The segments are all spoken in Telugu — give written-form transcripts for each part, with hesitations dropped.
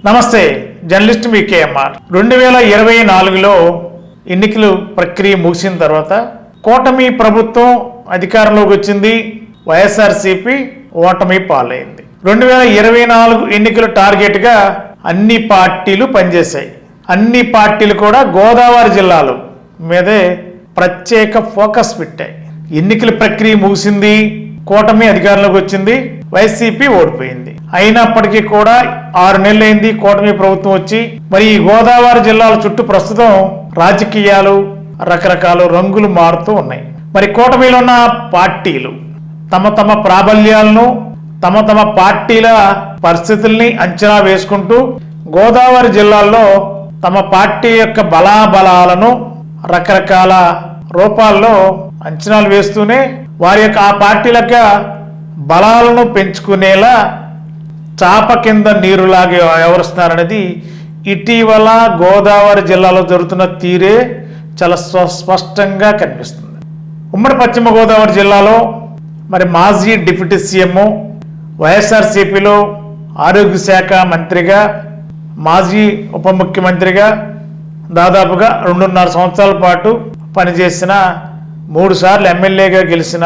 నమస్తే, జర్నలిస్ట్ వికేఎంఆర్. 2024లో ఎన్నికలు ప్రక్రియ ముగిసిన తర్వాత కూటమి ప్రభుత్వం అధికారంలోకి వచ్చింది. వైఎస్ఆర్సీపీ ఓటమి పాలైంది. 2024 ఎన్నికల టార్గెట్గా అన్ని పార్టీలు పనిచేశాయి. అన్ని పార్టీలు కూడా గోదావరి జిల్లాలో మీదే ప్రత్యేక ఫోకస్ పెట్టాయి. ఎన్నికల ప్రక్రియ ముగిసింది, కూటమి అధికారంలోకి వచ్చింది, వైసీపీ ఓడిపోయింది. అయినప్పటికీ కూడా 6 నెలలైంది కూటమి ప్రభుత్వం వచ్చి. మరి ఈ గోదావరి జిల్లాల చుట్టూ ప్రస్తుతం రాజకీయాలు రకరకాల రంగులు మారుతూ ఉన్నాయి. మరి కూటమిలో ఉన్న పార్టీలు తమ తమ ప్రాబల్యాలను, తమ తమ పార్టీల పరిస్థితుల్ని అంచనా వేసుకుంటూ గోదావరి జిల్లాల్లో తమ పార్టీ యొక్క బలాబలాలను రకరకాల రూపాల్లో అంచనాలు వేస్తూనే వారి యొక్క ఆ పార్టీల యొక్క బలాలను పెంచుకునేలా చాప కింద నీరులాగే వ్యవహరిస్తున్నారనేది ఇటీవల గోదావరి జిల్లాలో జరుగుతున్న తీరే చాలా స్పష్టంగా కనిపిస్తుంది. ఉమ్మడి పశ్చిమ గోదావరి జిల్లాలో మరి మాజీ డిప్యూటీ సీఎం, వైఎస్ఆర్సీపీలో ఆరోగ్య శాఖ మంత్రిగా, మాజీ ఉప ముఖ్యమంత్రిగా దాదాపుగా 2.5 సంవత్సరాల పాటు పనిచేసిన, 3 సార్లు ఎమ్మెల్యేగా గెలిచిన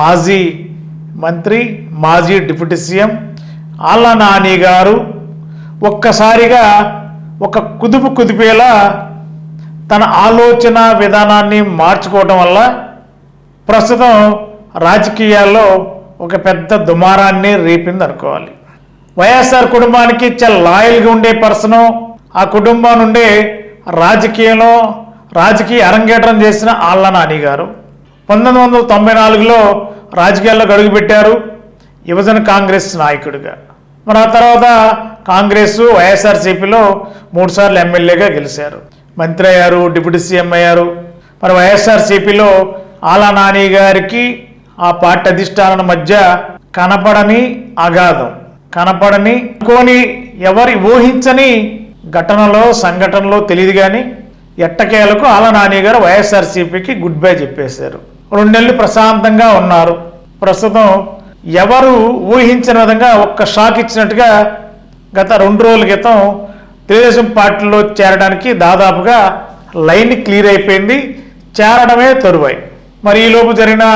మాజీ మంత్రి, మాజీ డిప్యూటీ సీఎం ఆళ్ల నాని గారు ఒక్కసారిగా ఒక కుదిపేలా తన ఆలోచన విధానాన్ని మార్చుకోవడం వల్ల ప్రస్తుతం రాజకీయాల్లో ఒక పెద్ద దుమారాన్ని రేపింది అనుకోవాలి. వైఎస్ఆర్ కుటుంబానికి చాలా లాయల్గా ఉండే పర్సను, ఆ కుటుంబం నుండే రాజకీయ అరంగేట్రం చేసిన ఆళ్ల నాని గారు 1994లో రాజకీయాల్లో అడుగుపెట్టారు యువజన కాంగ్రెస్ నాయకుడిగా. మరి ఆ తర్వాత కాంగ్రెస్ వైఎస్ఆర్సీపీలో 3 సార్లు ఎమ్మెల్యేగా గెలిచారు, మంత్రి అయ్యారు, డిప్యూటీ సీఎం అయ్యారు. మరి వైఎస్ఆర్సీపీలో ఆళ్ల నాని గారికి ఆ పార్టీ అధిష్టానం మధ్య కనపడని అగాధం, కనపడని ఎవరి ఊహించని సంఘటనలో తెలియదు కానీ ఎట్టకేలకు ఆళ్ల నాని గారు వైఎస్ఆర్సీపీకి గుడ్ బై చెప్పేశారు. 2 నెలలు ప్రశాంతంగా ఉన్నారు. ప్రస్తుతం ఎవరు ఊహించిన విధంగా ఒక్క షాక్ ఇచ్చినట్టుగా గత 2 రోజుల క్రితం తెలుగుదేశం పార్టీలో చేరడానికి దాదాపుగా లైన్ క్లియర్ అయిపోయింది, చేరడమే తరువాయి. మరి ఈలోపు జరిగిన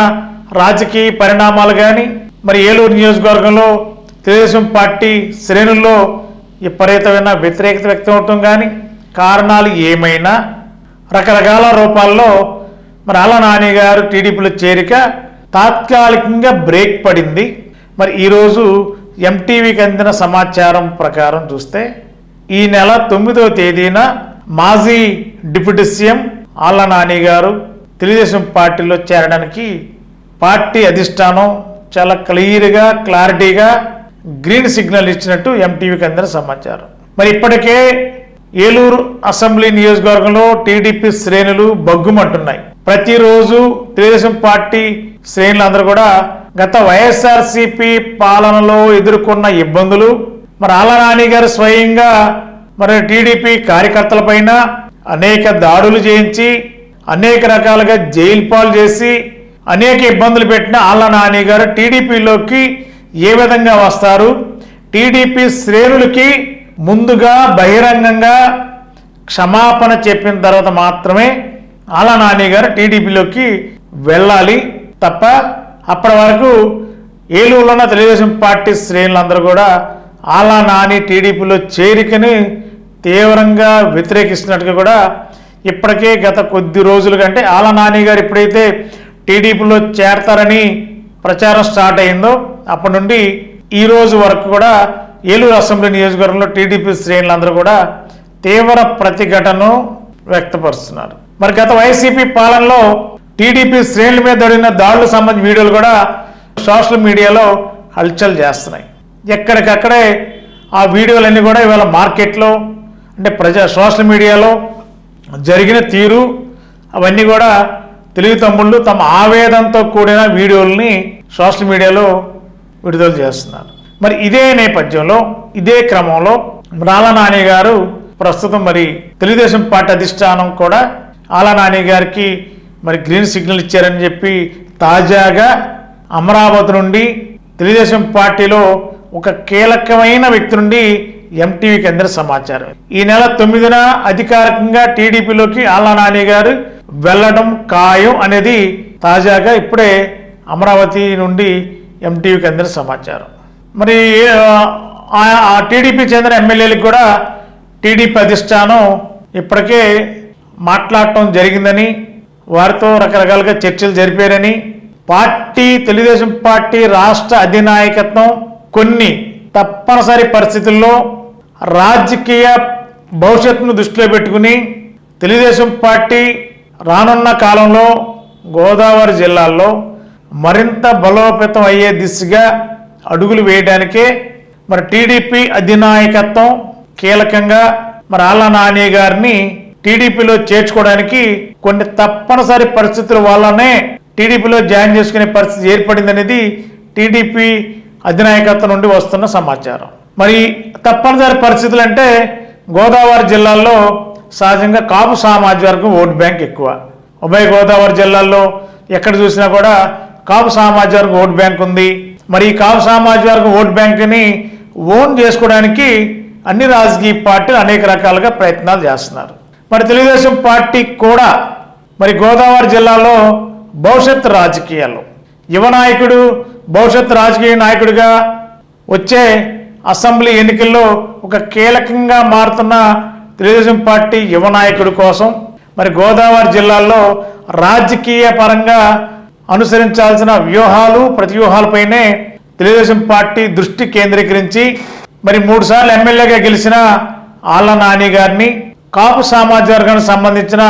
రాజకీయ పరిణామాలు కానీ, మరి ఏలూరు నియోజకవర్గంలో తెలుగుదేశం పార్టీ శ్రేణుల్లో విపరీతమైన వ్యతిరేకత వ్యక్తం అవటం కానీ, కారణాలు ఏమైనా రకరకాల రూపాల్లో మరి ఆళ్ల నాని గారు టీడీపీలో చేరిక తాత్కాలికంగా బ్రేక్ పడింది. మరి ఈరోజు ఎంటీవీకి అందిన సమాచారం ప్రకారం చూస్తే ఈ నెల 9వ తేదీన మాజీ డిప్యూటీ సీఎం ఆళ్ల నాని గారు తెలుగుదేశం పార్టీలో చేరడానికి పార్టీ అధిష్టానం చాలా క్లారిటీగా గ్రీన్ సిగ్నల్ ఇచ్చినట్టు ఎంటీవీకి అందిన సమాచారం. మరి ఇప్పటికే ఏలూరు అసెంబ్లీ నియోజకవర్గంలో టీడీపీ శ్రేణులు బగ్గుమంటున్నాయి. ప్రతిరోజు తెలుగుదేశం పార్టీ శ్రేణులందరూ కూడా గత వైఎస్ఆర్సీపీ పాలనలో ఎదుర్కొన్న ఇబ్బందులు, మరి ఆళ్ల నాని గారు స్వయంగా మరి టీడీపీ కార్యకర్తలపైన అనేక దాడులు చేయించి, అనేక రకాలుగా జైలు పాలు చేసి, అనేక ఇబ్బందులు పెట్టిన ఆళ్ల నాని గారు టీడీపీలోకి ఏ విధంగా వస్తారు, టీడీపీ శ్రేణులకి ముందుగా బహిరంగంగా క్షమాపణ చెప్పిన తర్వాత మాత్రమే ఆళ్ల నాని గారు టీడీపీలోకి వెళ్ళాలి తప్ప అప్పటి వరకు ఏలూరులో ఉన్న తెలుగుదేశం పార్టీ శ్రేణులందరూ కూడా ఆళ్ల నాని టీడీపీలో చేరికని తీవ్రంగా వ్యతిరేకిస్తున్నట్టుగా కూడా ఇప్పటికే గత కొద్ది రోజులు కంటే ఆళ్ల నాని గారు ఎప్పుడైతే టీడీపీలో చేరతారని ప్రచారం స్టార్ట్ అయిందో అప్పటి నుండి ఈ రోజు వరకు కూడా ఏలూరు అసెంబ్లీ నియోజకవర్గంలో టీడీపీ శ్రేణులందరూ కూడా తీవ్ర ప్రతిఘటనను వ్యక్తపరుస్తున్నారు. మరి గత వైసీపీ పాలనలో టీడీపీ శ్రేణుల మీద జరిగిన దాడులకు సంబంధించిన వీడియోలు కూడా సోషల్ మీడియాలో హల్చల్ చేస్తున్నాయి. ఎక్కడికక్కడే ఆ వీడియోలన్నీ కూడా ఇవాళ మార్కెట్లో అంటే సోషల్ మీడియాలో జరిగిన తీరు అవన్నీ కూడా తెలుగు తమ్ముళ్ళు తమ ఆవేదనతో కూడిన వీడియోలని సోషల్ మీడియాలో విడుదల చేస్తున్నారు. మరి ఇదే నేపథ్యంలో, ఇదే క్రమంలో ఆళ్ల నాని గారు ప్రస్తుతం మరి తెలుగుదేశం పార్టీ అధిష్టానం కూడా ఆళ్ల నాని గారికి మరి గ్రీన్ సిగ్నల్ ఇచ్చారని చెప్పి తాజాగా అమరావతి నుండి తెలుగుదేశం పార్టీలో ఒక కీలకమైన వ్యక్తి నుండి ఎంటీవీకి అందిన సమాచారం. ఈ నెల 9న అధికారికంగా టీడీపీలోకి ఆళ్ల నాని గారు వెళ్ళడం ఖాయం అనేది తాజాగా ఇప్పుడే అమరావతి నుండి ఎంటీవీకి అందిన సమాచారం. మరి ఆ టీడీపీ చెందిన ఎమ్మెల్యేలకు కూడా టీడీపీ అధిష్టానం ఇప్పటికే మాట్లాడటం జరిగిందని, వారితో రకరకాలుగా చర్చలు జరిపారని, తెలుగుదేశం పార్టీ రాష్ట్ర అధినాయకత్వం కొన్ని తప్పనిసరి పరిస్థితుల్లో రాజకీయ భవిష్యత్తును దృష్టిలో పెట్టుకుని తెలుగుదేశం పార్టీ రానున్న కాలంలో గోదావరి జిల్లాల్లో మరింత బలోపేతం అయ్యే దిశగా అడుగులు వేయడానికే మరి టీడీపీ అధినాయకత్వం కీలకంగా మరి ఆళ్ల నాని గారిని టీడీపీలో చేర్చుకోవడానికి కొన్ని తప్పనిసరి పరిస్థితుల వల్లనే టీడీపీలో జాయిన్ చేసుకునే పరిస్థితి ఏర్పడిందనేది టీడీపీ అధినాయకత్వం నుండి వస్తున్న సమాచారం. మరి తప్పనిసరి పరిస్థితులు అంటే గోదావరి జిల్లాల్లో సహజంగా కాపు సామాజిక వర్గం ఓటు బ్యాంక్ ఎక్కువ. ఉభయ గోదావరి జిల్లాల్లో ఎక్కడ చూసినా కూడా కాపు సామాజిక వర్గం ఓటు బ్యాంక్ ఉంది. మరి ఈ కాపు సామాజిక వర్గం ఓటు బ్యాంకుని ఓన్ చేసుకోవడానికి అన్ని రాజకీయ పార్టీలు అనేక రకాలుగా ప్రయత్నాలు చేస్తున్నారు. మరి తెలుగుదేశం పార్టీ కూడా మరి గోదావరి జిల్లాలో భవిష్యత్ రాజకీయాల్లో యువ నాయకుడు, భవిష్యత్ రాజకీయ నాయకుడిగా వచ్చే అసెంబ్లీ ఎన్నికల్లో ఒక కీలకంగా మారుతున్న తెలుగుదేశం పార్టీ యువ నాయకుడి కోసం మరి గోదావరి జిల్లాల్లో రాజకీయ పరంగా అనుసరించాల్సిన వ్యూహాలు, ప్రతివ్యూహాలపైనే తెలుగుదేశం పార్టీ దృష్టి కేంద్రీకరించి మరి 3 సార్లు ఎమ్మెల్యేగా గెలిచిన ఆళ్ల నాని గారిని, కాపు సామాజిక వర్గానికి సంబంధించిన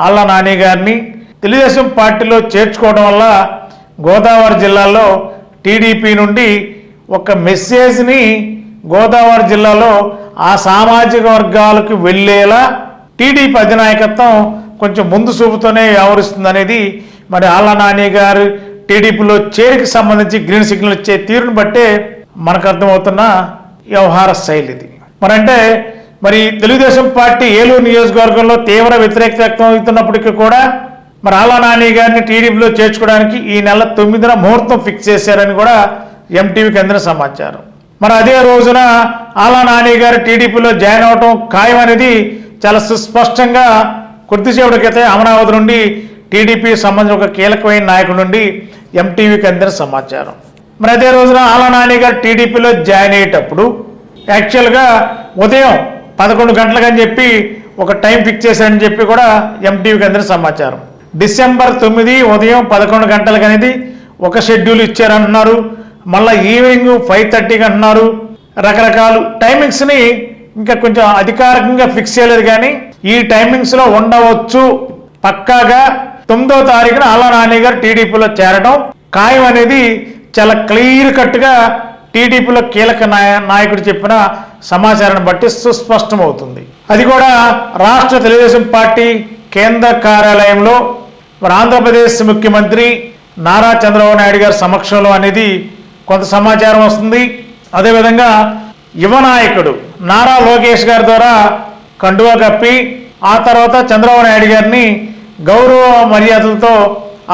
ఆళ్ల నాని గారిని తెలుగుదేశం పార్టీలో చేర్చుకోవడం వల్ల గోదావరి జిల్లాలో టీడీపీ నుండి ఒక మెసేజ్ని గోదావరి జిల్లాలో ఆ సామాజిక వర్గాలకు వెళ్ళేలా టీడీపీ అధినాయకత్వం కొంచెం ముందు చూపుతోనే వ్యవహరిస్తుందనేది మరి ఆళ్ల నాని గారు టీడీపీలో చేరిక సంబంధించి గ్రీన్ సిగ్నల్ ఇచ్చే తీరును బట్టే మనకు అర్థమవుతున్న వ్యవహార శైలి ఇది. మరి తెలుగుదేశం పార్టీ ఏలూరు నియోజకవర్గంలో తీవ్ర వ్యతిరేకత వ్యక్తం అవుతున్నప్పటికీ కూడా మరి ఆళ్ల నాని గారిని టీడీపీలో చేర్చుకోవడానికి ఈ నెల 9న ముహూర్తం ఫిక్స్ చేశారని కూడా ఎంటీవీకి అందిన సమాచారం. మరి అదే రోజున ఆళ్ల నాని గారు టీడీపీలో జాయిన్ అవడం ఖాయం అనేది చాలా సుస్పష్టంగా కొద్దిసేపటి క్రితం అమరావతి నుండి టీడీపీ సంబంధించిన ఒక కీలకమైన నాయకుడి నుండి ఎంటీవీకి అందిన సమాచారం. మరి అదే రోజున ఆళ్ల నాని గారు టీడీపీలో జాయిన్ అయ్యేటప్పుడు యాక్చువల్గా ఉదయం 11 గంటలకని చెప్పి ఒక టైం ఫిక్స్ చేశారని చెప్పి కూడా ఎంటీవీకి అందిన సమాచారం. డిసెంబర్ 9 ఉదయం 11 గంటలకు అనేది ఒక షెడ్యూల్ ఇచ్చారంటున్నారు. మళ్ళీ ఈవినింగ్ 5:30కి అంటున్నారు. రకరకాల టైమింగ్స్ని ఇంకా కొంచెం అధికారికంగా ఫిక్స్ చేయలేదు, కానీ ఈ టైమింగ్స్లో ఉండవచ్చు. పక్కాగా 9వ తారీఖున ఆళ్ల నాని గారు టీడీపీలో చేరడం ఖాయం అనేది చాలా క్లియర్ కట్గా టీడీపీలో కీలక నాయకుడు చెప్పిన సమాచారాన్ని బట్టి సుస్పష్టమవుతుంది. అది కూడా రాష్ట్ర తెలుగుదేశం పార్టీ కేంద్ర కార్యాలయంలో ఆంధ్రప్రదేశ్ ముఖ్యమంత్రి నారా చంద్రబాబు నాయుడు గారి సమక్షంలో అనేది కొంత సమాచారం వస్తుంది. అదేవిధంగా యువ నాయకుడు నారా లోకేష్ గారి ద్వారా కండువా కప్పి ఆ తర్వాత చంద్రబాబు నాయుడు గారిని గౌరవ మర్యాదలతో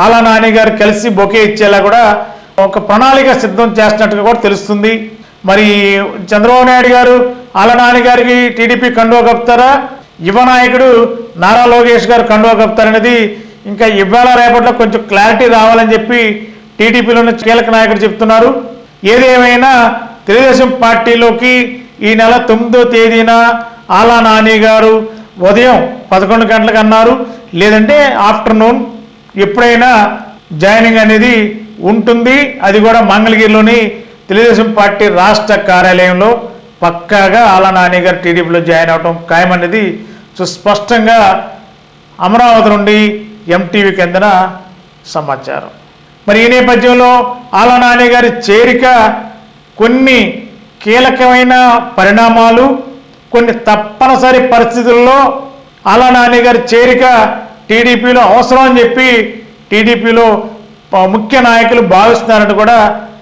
ఆళ్ల నాని గారు కలిసి బొకే ఇచ్చేలా కూడా ఒక ప్రణాళిక సిద్ధం చేస్తున్నట్టుగా కూడా తెలుస్తుంది. మరి చంద్రబాబు నాయుడు గారు ఆళ్ల నాని గారికి టీడీపీ కండువా కప్పుతారా, యువ నాయకుడు నారా లోకేష్ గారు కండువా కప్పుతారనేది ఇంకా ఇవాళ రేపట్లో కొంచెం క్లారిటీ రావాలని చెప్పి టీడీపీలో ఉన్న కీలక నాయకుడు చెప్తున్నారు. ఏదేమైనా తెలుగుదేశం పార్టీలోకి ఈ నెల 9వ తేదీన ఆళ్ల నాని గారు ఉదయం 11 గంటలకు అన్నారు, లేదంటే ఆఫ్టర్నూన్ ఎప్పుడైనా జాయినింగ్ అనేది ఉంటుంది. అది కూడా మంగళగిరిలోని తెలుగుదేశం పార్టీ రాష్ట్ర కార్యాలయంలో పక్కాగా ఆళ్ల నాని గారు టీడీపీలో జాయిన్ అవడం ఖాయమనేది సుస్పష్టంగా అమరావతి నుండి ఎంటీవీకి అందిన సమాచారం. మరి ఈ నేపథ్యంలో ఆళ్ల నాని గారి చేరిక కొన్ని కీలకమైన పరిణామాలు, కొన్ని తప్పనిసరి పరిస్థితుల్లో ఆళ్ల నాని గారి చేరిక టీడీపీలో అవసరం అని చెప్పి టీడీపీలో ముఖ్య నాయకులు భావిస్తున్నారని కూడా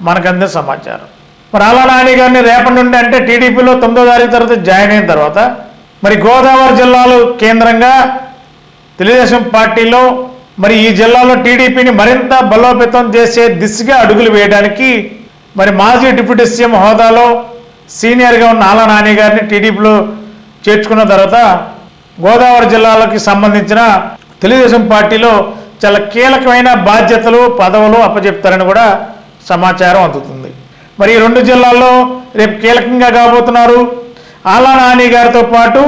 మనకు అందిన సమాచారం. మరి ఆళ్ల నాని గారిని రేపటి నుండి అంటే టీడీపీలో 9వ తారీఖు తర్వాత జాయిన్ అయిన తర్వాత మరి గోదావరి జిల్లాలు కేంద్రంగా తెలుగుదేశం పార్టీలో మరి ఈ జిల్లాలో టీడీపీని మరింత బలోపేతం చేసే దిశగా అడుగులు వేయడానికి మరి మాజీ డిప్యూటీ సీఎం హోదాలో సీనియర్గా ఉన్న ఆళ్ళ నాని గారిని టీడీపీలో చేర్చుకున్న తర్వాత గోదావరి జిల్లాలకు సంబంధించిన తెలుగుదేశం పార్టీలో చాలా కీలకమైన బాధ్యతలు పదవులు అప్పచెప్తారని కూడా సమాచారం అందుతుంది. మరి ఈ 2 జిల్లాల్లో రేపు కీలకంగా కాబోతున్నారు. ఆళ్ళ నాని గారితో పాటు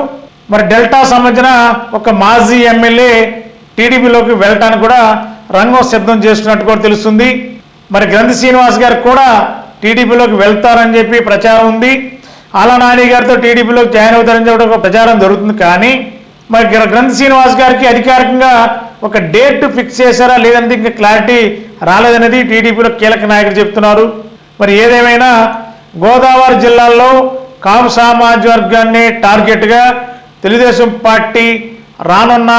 మరి డెల్టా సంబంధించిన ఒక మాజీ ఎమ్మెల్యే టీడీపీలోకి వెళ్ళటానికి కూడా రంగం సిద్ధం చేస్తున్నట్టు కూడా తెలుస్తుంది. మరి గ్రంథి శ్రీనివాస్ గారు కూడా టీడీపీలోకి వెళ్తారని చెప్పి ప్రచారం ఉంది. ఆళ్ళ నాని గారితో టీడీపీలోకి జాయిన్ అవుతారని చెప్పి ఒక ప్రచారం జరుగుతుంది. కానీ మరి గ్రంథి శ్రీనివాస్ గారికి అధికారికంగా ఒక డేట్ ఫిక్స్ చేశారా లేదంటే ఇంకా క్లారిటీ రాలేదనేది టీడీపీలో కీలక నాయకులు చెప్తున్నారు. మరి ఏదేమైనా గోదావరి జిల్లాల్లో కాపు సామాజిక వర్గాన్ని టార్గెట్గా తెలుగుదేశం పార్టీ రానున్న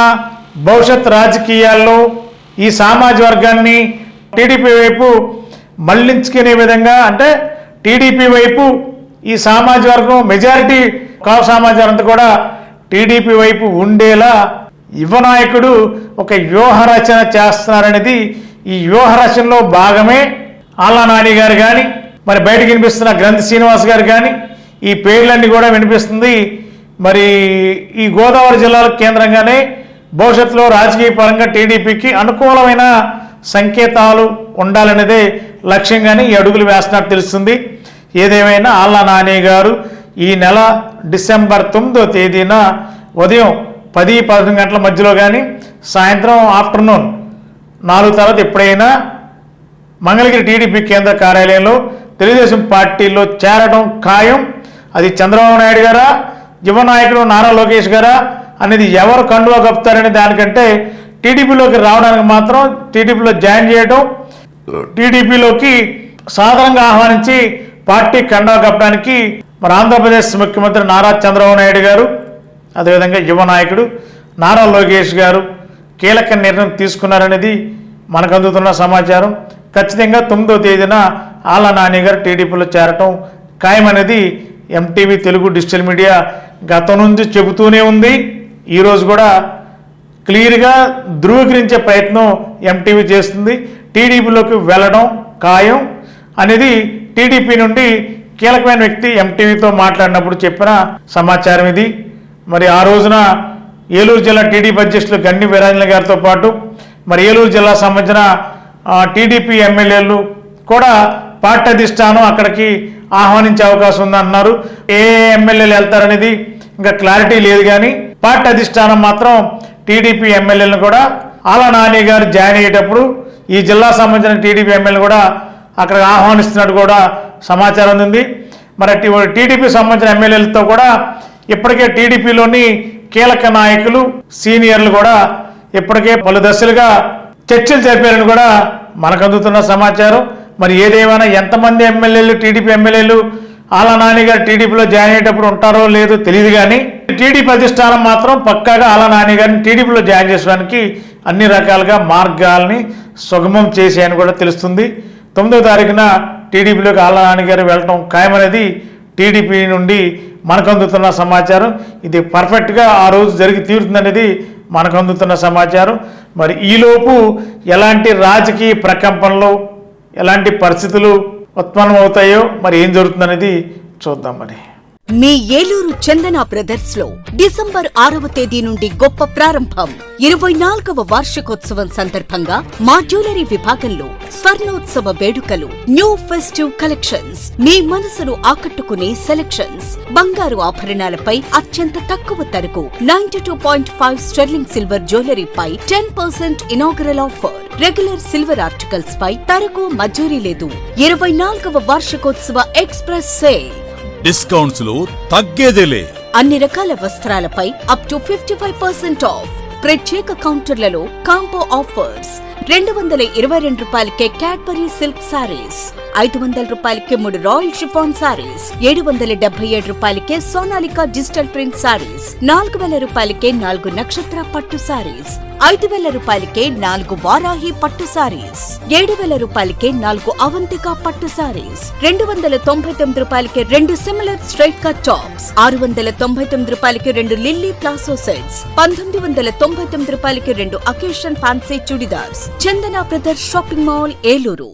భవిష్యత్ రాజకీయాల్లో ఈ సామాజిక వర్గాన్ని టీడీపీ వైపు మళ్లించుకునే విధంగా, అంటే టీడీపీ వైపు ఈ సామాజిక వర్గం మెజారిటీ కాపు సామాజిక వర్గం కూడా టీడీపీ వైపు ఉండేలా యువ నాయకుడు ఒక వ్యూహ రచన చేస్తున్నారనేది ఈ వ్యూహ రచనలో భాగమే ఆళ్ళ నాని గారు కానీ మరి బయటకు వినిపిస్తున్న గ్రంథి శ్రీనివాస్ గారు కానీ ఈ పేర్లన్నీ కూడా వినిపిస్తుంది. మరి ఈ గోదావరి జిల్లాలకు కేంద్రంగానే భవిష్యత్తులో రాజకీయ పరంగా టీడీపీకి అనుకూలమైన సంకేతాలు ఉండాలనేదే లక్ష్యంగానే ఈ అడుగులు వేస్తున్నట్టు తెలుస్తుంది. ఏదేమైనా ఆళ్ళ నాని గారు ఈ నెల డిసెంబర్ 9వ తేదీన ఉదయం 10-11 గంటల మధ్యలో కానీ సాయంత్రం ఆఫ్టర్నూన్ 4 తర్వాత ఎప్పుడైనా మంగళగిరి టీడీపీ కేంద్ర కార్యాలయంలో తెలుగుదేశం పార్టీలో చేరడం ఖాయం. అది చంద్రబాబు నాయుడు గారా, యువ నాయకుడు నారా లోకేష్ గారా అనేది ఎవరు కండువా కప్పుతారనే దానికంటే టీడీపీలోకి రావడానికి మాత్రం టీడీపీలో జాయిన్ చేయడం, టీడీపీలోకి సాధారణంగా ఆహ్వానించి పార్టీ కండువా కప్పడానికి మరి ఆంధ్రప్రదేశ్ ముఖ్యమంత్రి నారా చంద్రబాబు నాయుడు గారు, అదేవిధంగా యువ నాయకుడు నారా లోకేష్ గారు కీలక నిర్ణయం తీసుకున్నారనేది మనకు అందుతున్న సమాచారం. ఖచ్చితంగా 9వ తేదీన ఆళ్ళ నాని గారు టీడీపీలో చేరటం ఖాయమనేది ఎంటీవీ తెలుగు డిజిటల్ మీడియా గతం నుంచి చెబుతూనే ఉంది. ఈరోజు కూడా క్లియర్గా ధృవీకరించే ప్రయత్నం ఎంటీవీ చేస్తుంది. టీడీపీలోకి వెళ్ళడం ఖాయం అనేది టీడీపీ నుండి కీలకమైన వ్యక్తి ఎంటీవీతో మాట్లాడినప్పుడు చెప్పిన సమాచారం ఇది. మరి ఆ రోజున ఏలూరు జిల్లా టీడీపీ అధ్యక్షులు గండి వీరాంజనేయ గారితో పాటు మరి ఏలూరు జిల్లా సంబంధించిన టీడీపీ ఎమ్మెల్యేలు కూడా పార్టీ అధిష్టానం అక్కడికి ఆహ్వానించే అవకాశం ఉందన్నారు. ఏ ఎమ్మెల్యేలు వెళ్తారనేది ఇంకా క్లారిటీ లేదు. కానీ పార్టీ అధిష్టానం మాత్రం టీడీపీ ఎమ్మెల్యేలను కూడా ఆళ్ళ నాని గారు జాయిన్ అయ్యేటప్పుడు ఈ జిల్లా సంబంధించిన టీడీపీ ఎమ్మెల్యేలు కూడా అక్కడ ఆహ్వానిస్తున్నట్టు కూడా సమాచారం ఉంది. మరి టీడీపీ సంబంధించిన ఎమ్మెల్యేలతో కూడా ఇప్పటికే టీడీపీలోని కీలక నాయకులు సీనియర్లు కూడా ఇప్పటికే పలు దశలుగా చర్చలు జరిపారని కూడా మనకు అందుతున్న సమాచారం. మరి ఏదేమైనా ఎంతమంది ఎమ్మెల్యేలు టీడీపీ ఎమ్మెల్యేలు ఆళ్ళ నాని గారు టీడీపీలో జాయిన్ అయ్యేటప్పుడు ఉంటారో లేదో తెలియదు. కానీ టీడీపీ అధిష్టానం మాత్రం పక్కాగా ఆళ్ళ నాని గారిని టీడీపీలో జాయిన్ చేసుకోవడానికి అన్ని రకాలుగా మార్గాల్ని సుగమం చేసేయని కూడా తెలుస్తుంది. 9వ తారీఖున టీడీపీలోకి ఆళ్ళ నాని గారు వెళ్ళటం ఖాయమనేది టీడీపీ నుండి మనకు అందుతున్న సమాచారం. ఇది పర్ఫెక్ట్గా ఆ రోజు జరిగి తీరుతుందనేది మనకు అందుతున్న సమాచారం. మరి ఈలోపు ఎలాంటి రాజకీయ ప్రకంపనలు, ఎలాంటి పరిస్థితులు ఉత్పన్నం అవుతాయో మరి ఏం జరుగుతుందనేది చూద్దాం. మరి మీ ఏలూరు చందన బ్రదర్స్ లో డిసెంబర్ 6వ తేదీ నుండి గొప్ప ప్రారంభం. 24వ వార్షికోత్సవం సందర్భంగా మా జ్యువెలరీ విభాగంలో స్వర్ణోత్సవ వేడుకలు, న్యూ ఫెస్టివ్ కలెక్షన్స్, మీ మనసును ఆకట్టుకునే సెలెక్షన్స్, బంగారు ఆభరణాలపై అత్యంత తక్కువ ధరకు 92.5 స్టెర్లింగ్ సిల్వర్ జ్యువెలరీపై 10% inaugural offer. Regular silver articles పై తరకు మజూరీ లేదు. 24వ వార్షికోత్సవ ఎక్స్ప్రెస్ సేల్. డిస్కౌంట్స్ లో తగ్గేదేలే. అన్ని రకాల వస్త్రాలపై అప్ టు 55% ఆఫ్. ప్రత్యేక కౌంటర్లలో కాంబో ఆఫర్స్. 222 రూపాయలకే క్యాడ్బరీ సిల్క్ సారీస్, 500 రూపాయలకే 3 రాయల్ షిఫాన్ సారీస్, 777 రూపాయలకే సోనాలికా డిజిటల్ ప్రింట్ సారీస్, 4000 రూపాయలకే 4 నక్షత్ర పట్టు సారీస్, 5000 రూపాయలకే 4 వారాహి పట్టు సారీస్, 7000 రూపాయలకే 4 అవంతిక పట్టు సారీస్, 299 రూపాయలకే 2 సిమిలర్ స్ట్రైట్ కట్ టాప్స్, 699 రూపాయలకి 2 లిల్లీ ప్లాసో సెట్స్, 1999 రూపాయలకి 2 అకేషన్ ఫ్యాన్సీ చుడిదార్స్. చందన బ్రదర్స్ షాపింగ్ మాల్, ఏలూరు.